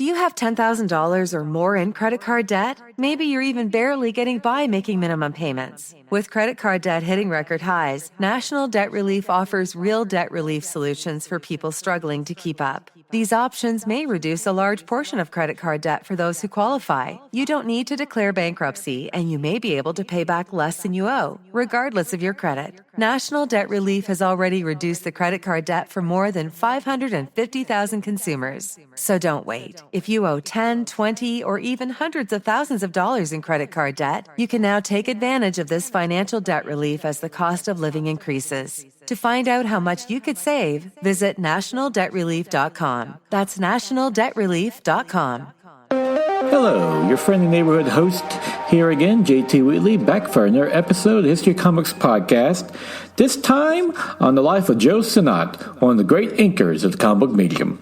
Do you have $10,000 or more in credit card debt? Maybe you're even barely getting by making minimum payments. With credit card debt hitting record highs, National Debt Relief offers real debt relief solutions for people struggling to keep up. These options may reduce a large portion of credit card debt for those who qualify. You don't need to declare bankruptcy, and you may be able to pay back less than you owe, regardless of your credit. National Debt Relief has already reduced the credit card debt for more than 550,000 consumers. So don't wait. If you owe 10, 20, or even hundreds of thousands of dollars in credit card debt, you can now take advantage of this financial debt relief as the cost of living increases. To find out how much you could save, visit nationaldebtrelief.com. That's nationaldebtrelief.com. Hello, your friendly neighborhood host here again, JT Wheatley, back for another episode of the History of Comics podcast, this time on the life of Joe Sinott, one of the great inkers of the comic book medium.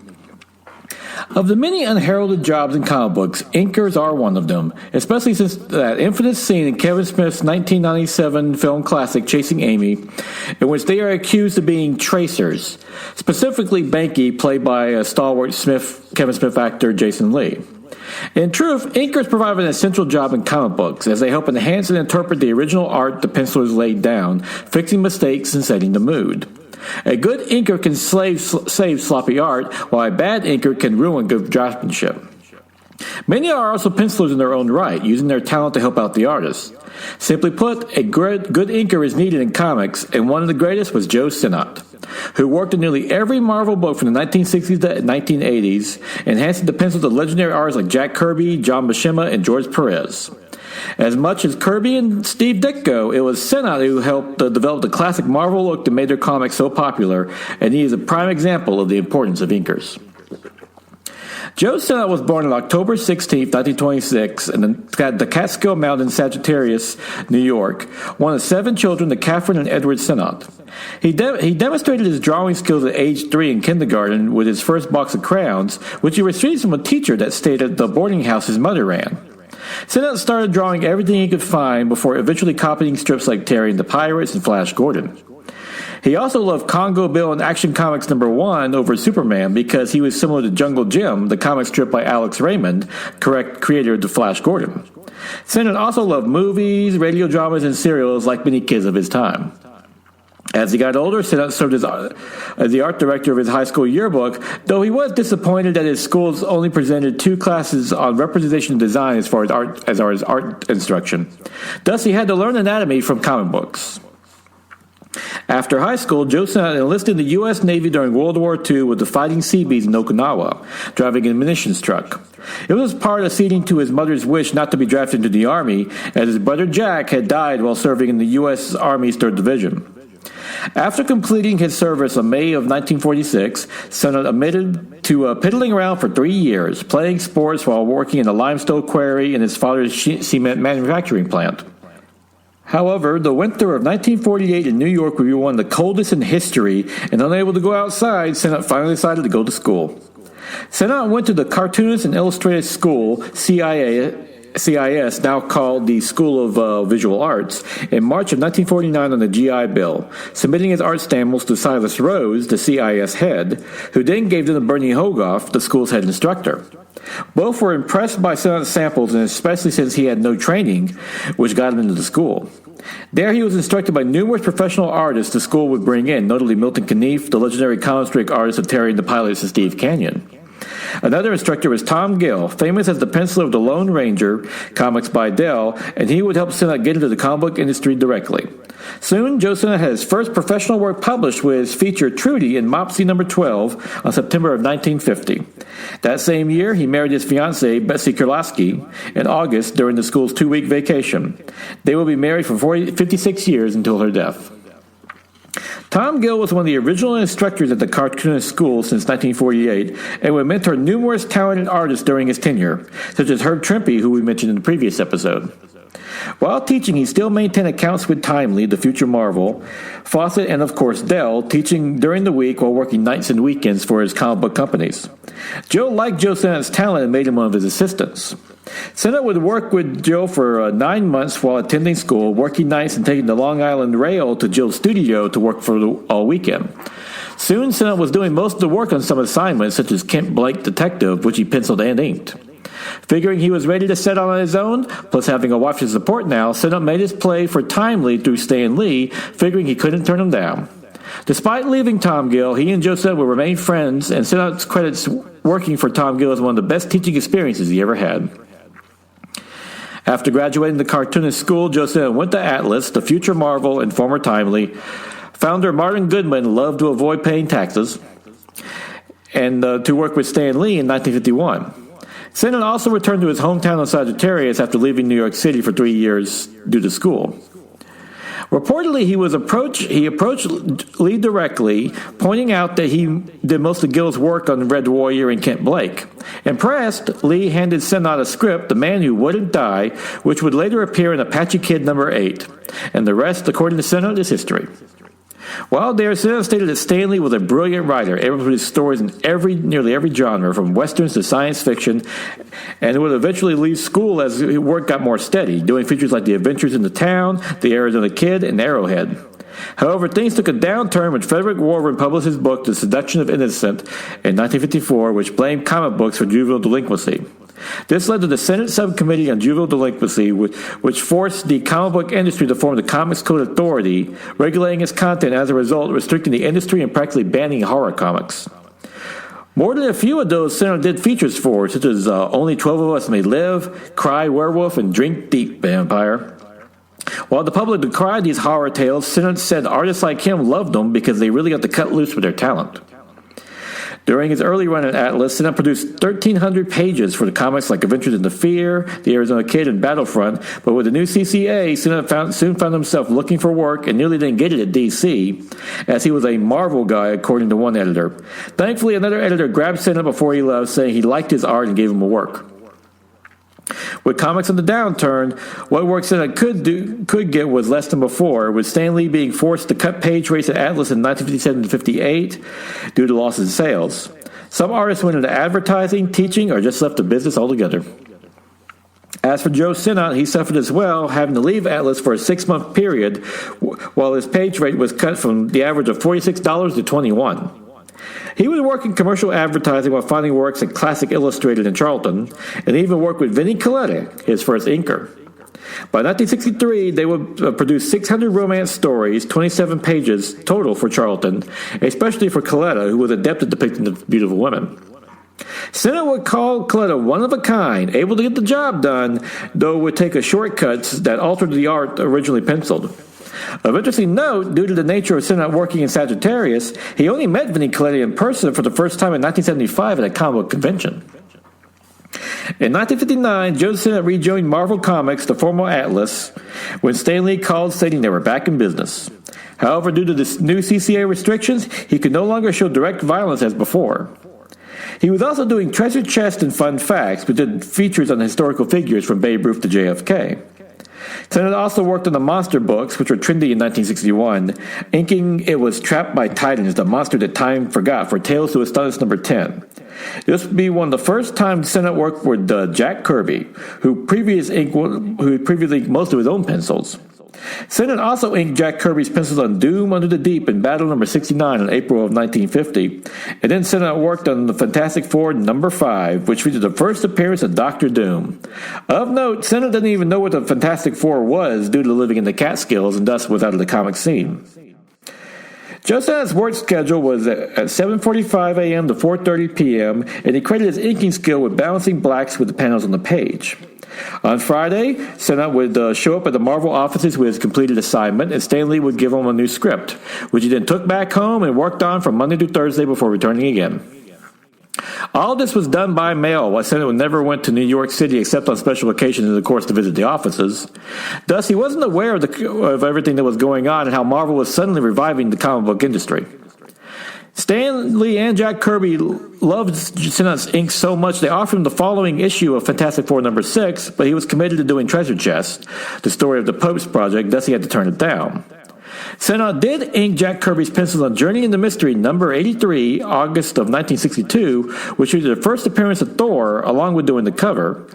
Of the many unheralded jobs in comic books, inkers are one of them, especially since that infamous scene in Kevin Smith's 1997 film classic Chasing Amy, in which they are accused of being tracers, specifically Banky, played by a stalwart Kevin Smith actor Jason Lee. In truth, inkers provide an essential job in comic books, as they help enhance and interpret the original art the pencilers laid down, fixing mistakes and setting the mood. A good inker can save sloppy art, while a bad inker can ruin good draftsmanship. Many are also pencilers in their own right, using their talent to help out the artist. Simply put, a good inker is needed in comics, and one of the greatest was Joe Sinott, who worked on nearly every Marvel book from the 1960s to 1980s, enhancing the pencils of legendary artists like Jack Kirby, John Buscema, and George Perez. As much as Kirby and Steve Ditko, it was Sinott who helped develop the classic Marvel look that made their comics so popular, and he is a prime example of the importance of inkers. Joe Sinott was born on October 16, 1926, in the Catskill Mountains, Sagittarius, New York, one of 7 children to Catherine and Edward Sinott. He demonstrated his drawing skills at age 3 in kindergarten with his first box of crayons, which he received from a teacher that stayed at the boarding house his mother ran. Sinott started drawing everything he could find before eventually copying strips like Terry and the Pirates and Flash Gordon. He also loved Congo Bill and Action Comics #1 over Superman because he was similar to Jungle Jim, the comic strip by Alex Raymond, creator of the Flash Gordon. Sinott also loved movies, radio dramas, and serials like many kids of his time. As he got older, Sinott served as the art director of his high school yearbook, though he was disappointed that his schools only presented 2 classes on representation and design as far as art instruction. Thus, he had to learn anatomy from comic books. After high school, Joe Sinott enlisted in the U.S. Navy during World War II with the Fighting Seabees in Okinawa, driving a munitions truck. It was part of ceding to his mother's wish not to be drafted into the Army, as his brother Jack had died while serving in the U.S. Army's 3rd Division. After completing his service in May of 1946, Sinott admitted to piddling around for 3 years, playing sports while working in a limestone quarry in his father's cement manufacturing plant. However, the winter of 1948 in New York would be one of the coldest in history, and unable to go outside, Sinott finally decided to go to school. Sinott went to the Cartoonist and Illustrated School, CIS, now called the School of Visual Arts, in March of 1949 on the GI Bill, submitting his art samples to Silas Rose, the CIS head, who then gave them to Bernie Hogoff, the school's head instructor. Both were impressed by Sinott's samples, and especially since he had no training, which got him into the school. There he was instructed by numerous professional artists the school would bring in, notably Milton Caniff, the legendary comic strip artist of Terry and the Pirates and Steve Canyon. Another instructor was Tom Gill, famous as the penciler of the Lone Ranger comics by Dell, and he would help Sinott get into the comic book industry directly. Soon, Joe Sinott had his first professional work published with his feature Trudy in Mopsy #12 on September of 1950. That same year, he married his fiancée, Betsy Kurlaski, in August during the school's 2-week vacation. They will be married for 56 years until her death. Tom Gill was one of the original instructors at the Cartoonist School since 1948 and would mentor numerous talented artists during his tenure, such as Herb Trimpe, who we mentioned in the previous episode. While teaching, he still maintained accounts with Timely, the future Marvel, Fawcett, and of course Dell, teaching during the week while working nights and weekends for his comic book companies. Joe liked Joe Sinott's talent and made him one of his assistants. Sinott would work with Joe for 9 months while attending school, working nights and taking the Long Island Rail to Joe's studio to work for all weekend. Soon, Sinott was doing most of the work on some assignments, such as Kent Blake Detective, which he penciled and inked. Figuring he was ready to set out on his own, plus having a wife to support now, Sinott made his play for Timely through Stan Lee, figuring he couldn't turn him down. Despite leaving Tom Gill, he and Joe Sinott would remain friends, and Sinott credits working for Tom Gill as one of the best teaching experiences he ever had. After graduating the cartoonist school, Joe Sinott went to Atlas, the future Marvel and former Timely. Founder Martin Goodman loved to avoid paying taxes, and to work with Stan Lee in 1951. Sinott also returned to his hometown of Sagittarius after leaving New York City for 3 years due to school. Reportedly, he approached Lee directly, pointing out that he did most of Gill's work on Red Warrior and Kent Blake. Impressed, Lee handed Sinott a script, The Man Who Wouldn't Die, which would later appear in Apache Kid number 8. And the rest, according to Sinott, is history. While there, Sinott stated that Stan Lee was a brilliant writer, able to produce stories in nearly every genre, from westerns to science fiction, and would eventually leave school as his work got more steady, doing features like The Adventures in the Town, The Arizona Kid, and Arrowhead. However, things took a downturn when Frederick Warren published his book, The Seduction of Innocent, in 1954, which blamed comic books for juvenile delinquency. This led to the Senate Subcommittee on Juvenile Delinquency, which forced the comic book industry to form the Comics Code Authority, regulating its content, as a result, restricting the industry and practically banning horror comics. More than a few of those Sinott did features for, such as Only 12 of Us May Live, Cry Werewolf, and Drink Deep Vampire. While the public decried these horror tales, Sinott said artists like him loved them because they really got to cut loose with their talent. During his early run at Atlas, Sinott produced 1,300 pages for the comics like Adventures in the Fear, The Arizona Kid, and Battlefront, but with the new CCA, Sinott soon found himself looking for work and nearly didn't get it at DC, as he was a Marvel guy, according to one editor. Thankfully, another editor grabbed Sinott before he left, saying he liked his art and gave him a work. With comics on the downturn, what work Sinott could get was less than before, with Stan Lee being forced to cut page rates at Atlas in 1957 to 58 due to losses in sales. Some artists went into advertising, teaching, or just left the business altogether. As for Joe Sinott, he suffered as well, having to leave Atlas for a 6-month period, while his page rate was cut from the average of $46 to $21. He was working commercial advertising while finding works at Classic Illustrated in Charlton, and even worked with Vinnie Coletta, his first inker. By 1963, they would produce 600 romance stories, 27 pages total for Charlton, especially for Coletta, who was adept at depicting the beautiful women. Sinott would call Coletta one of a kind, able to get the job done, though it would take a shortcuts that altered the art originally penciled. Of interesting note, due to the nature of Sinott working in Sagittarius, he only met Vinnie Coletta in person for the first time in 1975 at a comic book convention. In 1959, Joe Sinott rejoined Marvel Comics, the former Atlas, when Stan Lee called stating they were back in business. However, due to the new CCA restrictions, he could no longer show direct violence as before. He was also doing Treasure Chest and Fun Facts, which did features on historical figures from Babe Ruth to JFK. Sinott also worked on the monster books, which were trendy in 1961, inking It Was Trapped by Titans, the monster that time forgot, for Tales to Astonish number 10. This would be one of the first times Sinott worked with Jack Kirby, who previously inked most of his own pencils. Sinott also inked Jack Kirby's pencils on Doom Under the Deep in Battle number 69 in April of 1950, and then Sinott worked on the Fantastic Four number 5, which featured the first appearance of Dr. Doom. Of note, Sinott didn't even know what the Fantastic Four was due to living in the Catskills and thus was out of the comic scene. Joe Sinott's work schedule was at 7:45 a.m. to 4:30 p.m., and he credited his inking skill with balancing blacks with the panels on the page. On Friday, Sinott would show up at the Marvel offices with his completed assignment, and Stan Lee would give him a new script, which he then took back home and worked on from Monday to Thursday before returning again. All this was done by mail, while Sinott never went to New York City except on special occasions and, of course, to visit the offices. Thus, he wasn't aware of everything that was going on and how Marvel was suddenly reviving the comic book industry. Stan Lee and Jack Kirby loved Sinott's ink so much they offered him the following issue of Fantastic Four number 6, but he was committed to doing Treasure Chest, the story of the Pope's project, thus he had to turn it down. Sinott did ink Jack Kirby's pencils on Journey into Mystery number 83, August of 1962, which was the first appearance of Thor, along with doing the cover.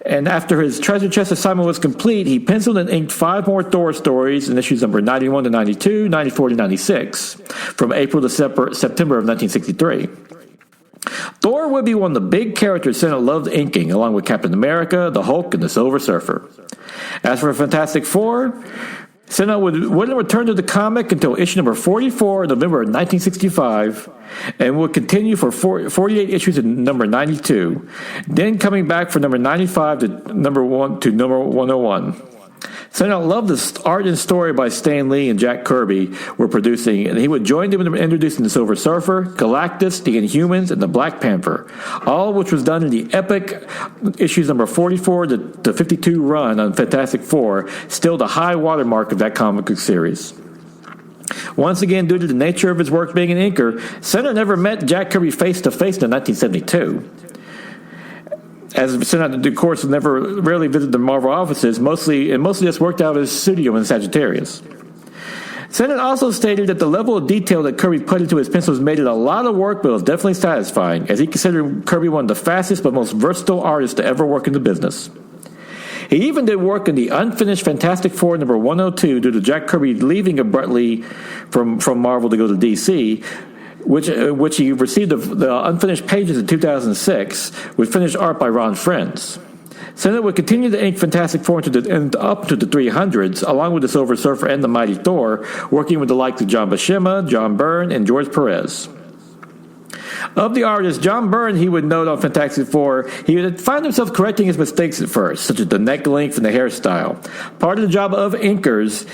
And after his treasure chest assignment was complete, he penciled and inked 5 more Thor stories in issues number 91 to 92, 94 to 96, from April to September of 1963. Thor would be one of the big characters Sinott loved inking, along with Captain America, the Hulk, and the Silver Surfer. As for Fantastic Four, Sinott wouldn't return to the comic until issue number 44 in November of 1965, and would continue for 48 issues in number 92, then coming back for number 95 to number 101. Sinott loved the art and story by Stan Lee and Jack Kirby were producing, and he would join them in introducing the Silver Surfer, Galactus, the Inhumans, and the Black Panther, all which was done in the epic issues number 44 to 52 run on Fantastic Four, still the high watermark of that comic book series. Once again, due to the nature of his work being an inker, Sinott never met Jack Kirby face-to-face in 1972. As Sinott, of course, rarely visited the Marvel offices, mostly just worked out of his studio in Sagittarius. Sinott also stated that the level of detail that Kirby put into his pencils made it a lot of work, but was definitely satisfying, as he considered Kirby one of the fastest but most versatile artists to ever work in the business. He even did work in the unfinished Fantastic Four number 102 due to Jack Kirby leaving abruptly from Marvel to go to DC, which he received the unfinished pages in 2006 with finished art by Ron Frenz. Sinott would continue to ink Fantastic Four up to the 300s, along with the Silver Surfer and the Mighty Thor, working with the likes of John Buscema, John Byrne, and George Perez. Of the artists, John Byrne, he would note on Fantastic Four, he would find himself correcting his mistakes at first, such as the neck length and the hairstyle. Part of the job of inkers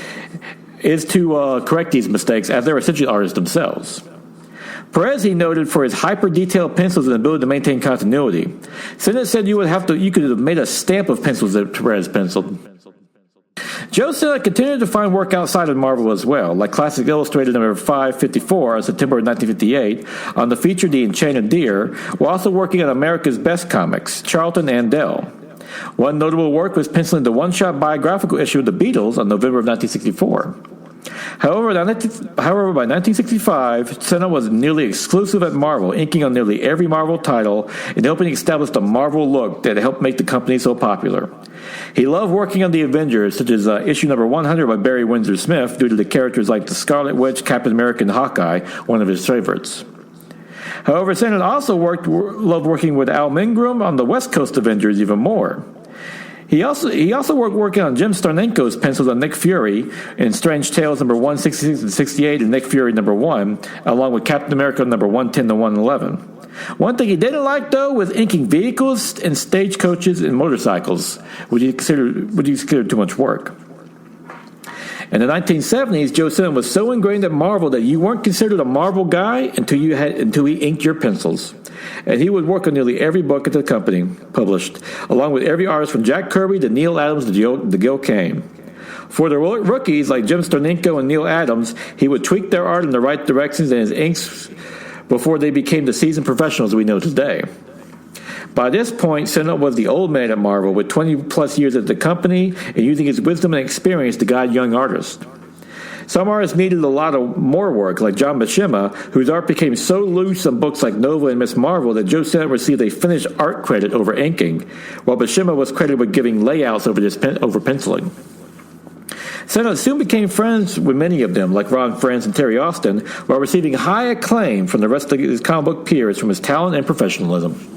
is to correct these mistakes, as they're essentially artists themselves. Perez, he noted for his hyper-detailed pencils and ability to maintain continuity. Sinott said you could have made a stamp of pencils that Perez penciled. Joe Sinott continued to find work outside of Marvel as well, like Classic Illustrated number 554 on September 1958 on the feature The Enchanted Deer, while also working on America's Best Comics, Charlton and Dell. One notable work was penciling the one-shot biographical issue of the Beatles on November of 1964. However, by 1965, Sinott was nearly exclusive at Marvel, inking on nearly every Marvel title and helping establish the Marvel look that helped make the company so popular. He loved working on the Avengers, such as issue number 100 by Barry Windsor Smith, due to the characters like the Scarlet Witch, Captain America, and Hawkeye, one of his favorites. However, Sinott also loved working with Al Milgrom on the West Coast Avengers even more. He also working on Jim Starnenko's pencils on Nick Fury in Strange Tales number 166 and 68 and Nick Fury number 1, along with Captain America number 110 to 111. One thing he didn't like, though, was inking vehicles and stagecoaches and motorcycles, which he considered too much work. In the 1970s, Joe Sinott was so ingrained at Marvel that you weren't considered a Marvel guy until he inked your pencils. And he would work on nearly every book that the company published, along with every artist from Jack Kirby to Neil Adams to Gil Kane. For the rookies like Jim Starnenko and Neil Adams, he would tweak their art in the right directions and his inks before they became the seasoned professionals we know today. By this point, Sinott was the old man at Marvel, with 20-plus years at the company and using his wisdom and experience to guide young artists. Some artists needed a lot of more work, like John Buscema, whose art became so loose on books like Nova and Miss Marvel that Joe Sinott received a finished art credit over inking, while Buscema was credited with giving layouts over penciling. Sinott soon became friends with many of them, like Ron Frenz and Terry Austin, while receiving high acclaim from the rest of his comic book peers from his talent and professionalism.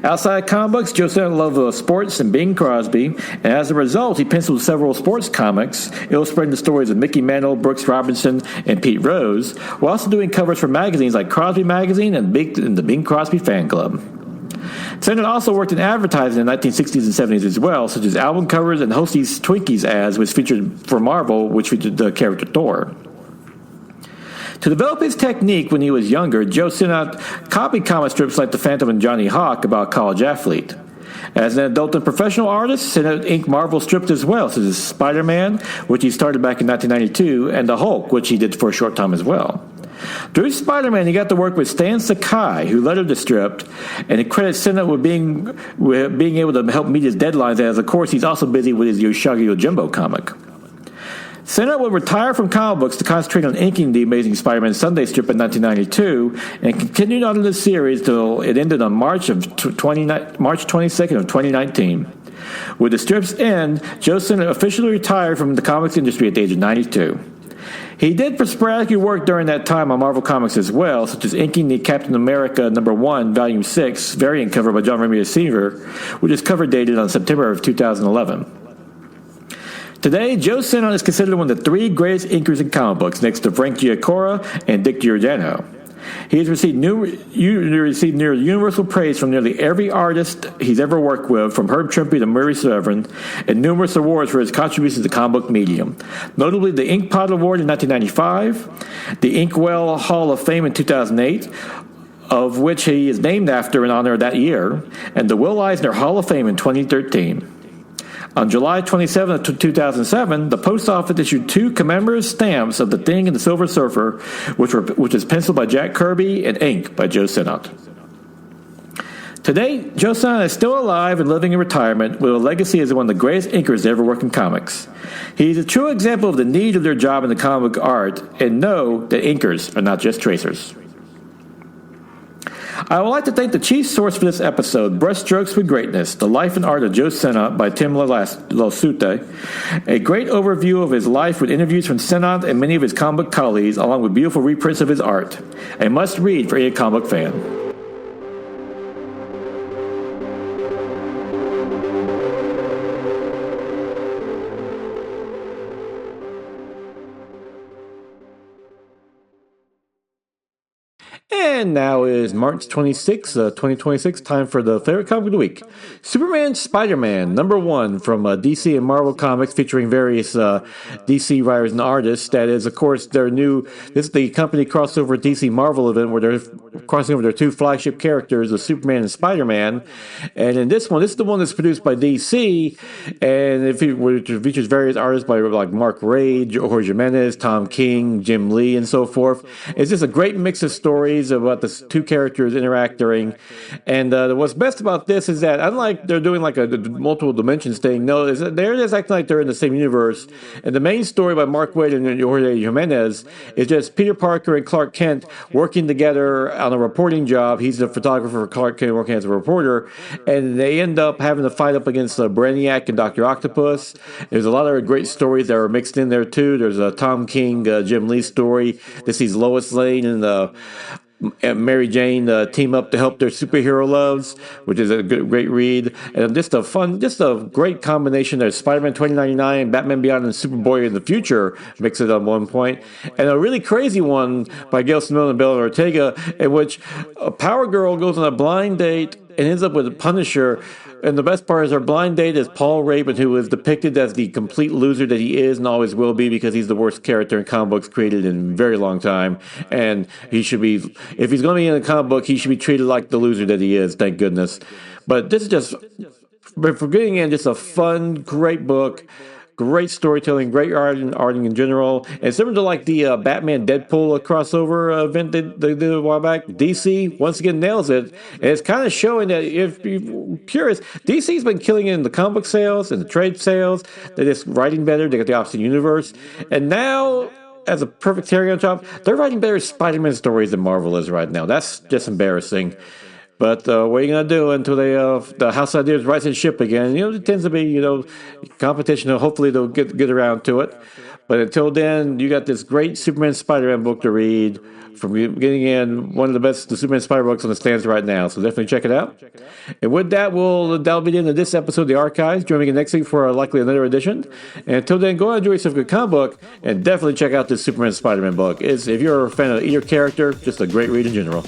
Outside comic books, Joe Sinott loved sports and Bing Crosby, and as a result, he penciled several sports comics, illustrating the stories of Mickey Mantle, Brooks Robinson, and Pete Rose, while also doing covers for magazines like Crosby Magazine and the Bing Crosby Fan Club. Sinott also worked in advertising in the 1960s and 70s as well, such as album covers and Hostie's Twinkies ads, which featured for Marvel, which featured the character Thor. To develop his technique when he was younger, Joe Sinott copied comic strips like The Phantom and Johnny Hawk about a college athlete. As an adult and professional artist, Sinott inked Marvel strips as well, such as Spider-Man, which he started back in 1992, and the Hulk, which he did for a short time as well. Through Spider-Man, he got to work with Stan Sakai, who lettered the strip, and it credits Sinott with being able to help meet his deadlines, as, of course, he's also busy with his Yoshagi Yojimbo comic. Sinott would retire from comic books to concentrate on inking the Amazing Spider-Man Sunday strip in 1992 and continued on in the series till it ended on March 22nd of 2019. With the strip's end, Joe Sinott officially retired from the comics industry at the age of 92. He did sporadically work during that time on Marvel Comics as well, such as inking the Captain America #1, Volume 6 variant cover by John Romita Sr., which is cover dated on September of 2011. Today, Joe Sinott is considered one of the three greatest inkers in comic books, next to Frank Giacoia and Dick Giordano. He has received near universal praise from nearly every artist he's ever worked with, from Herb Trimpe to Murray Severn, and numerous awards for his contributions to the comic book medium. Notably, the Inkpot Award in 1995, the Inkwell Hall of Fame in 2008, of which he is named after in honor of that year, and the Will Eisner Hall of Fame in 2013. On July 27, 2007, the post office issued 2 commemorative stamps of The Thing and the Silver Surfer, which is penciled by Jack Kirby and inked by Joe Sinott. Today, Joe Sinott is still alive and living in retirement with a legacy as one of the greatest inkers to ever work in comics. He's a true example of the need of their job in the comic book art, and know that inkers are not just tracers. I would like to thank the chief source for this episode, Brushstrokes with Greatness, The Life and Art of Joe Sinott by Tim Lasute, a great overview of his life with interviews from Sinott and many of his comic book colleagues, along with beautiful reprints of his art. A must-read for any comic book fan. And now is March 26, 2026, time for the favorite comic of the week. Superman Spider-Man, #1 from DC and Marvel Comics, featuring various DC writers and artists. That is, of course, this is the company crossover DC Marvel event where they're crossing over their 2 flagship characters, the Superman and Spider-Man. And in this is the one that's produced by DC, and it features various artists by like Mark Waid, Jorge Jimenez, Tom King, Jim Lee, and so forth. It's just a great mix of stories about the 2 characters interacting. And what's best about this is that, unlike they're doing like a multiple dimensions thing, they're just acting like they're in the same universe. And the main story by Mark Waid and Jorge Jimenez is just Peter Parker and Clark Kent working together on a reporting job. He's the photographer, Clark Kent working as a reporter, and they end up having to fight up against Brainiac and Dr. Octopus. There's a lot of great stories that are mixed in there too. There's a Tom King, Jim Lee story that sees Lois Lane and Mary Jane team up to help their superhero loves, which is a great read. And just a great combination. There's Spider-Man 2099, Batman Beyond, and Superboy in the Future mix it at one point. And a really crazy one by Gail Simone and Bella Ortega, in which a Power Girl goes on a blind date and ends up with a Punisher. And the best part is her blind date is Paul Raven, who is depicted as the complete loser that he is and always will be, because he's the worst character in comic books created in a very long time. And he should be, if he's going to be in a comic book, he should be treated like the loser that he is, thank goodness. But this is just, for getting in, just a fun, great book. Great storytelling, great arting in general. And similar to like the Batman Deadpool crossover event they did a while back, DC once again nails it. And it's kind of showing that, if you're curious, DC's been killing it in the comic book sales and the trade sales. They're just writing better. They got the opposite universe. And now, as a perfect cherry on top, they're writing better Spider-Man stories than Marvel is right now. That's just embarrassing. But what are you going to do until the House of Ideas rights and ship again? It tends to be, competition. Hopefully they'll get around to it. But until then, you got this great Superman Spider-Man book to read. From getting in one of the best Superman Spider books on the stands right now. So definitely check it out. And with that, that'll be the end of this episode of The Archives. Join me again next week for likely another edition. And until then, go out and enjoy yourself a good comic book. And definitely check out this Superman Spider-Man book. If you're a fan of either character, just a great read in general.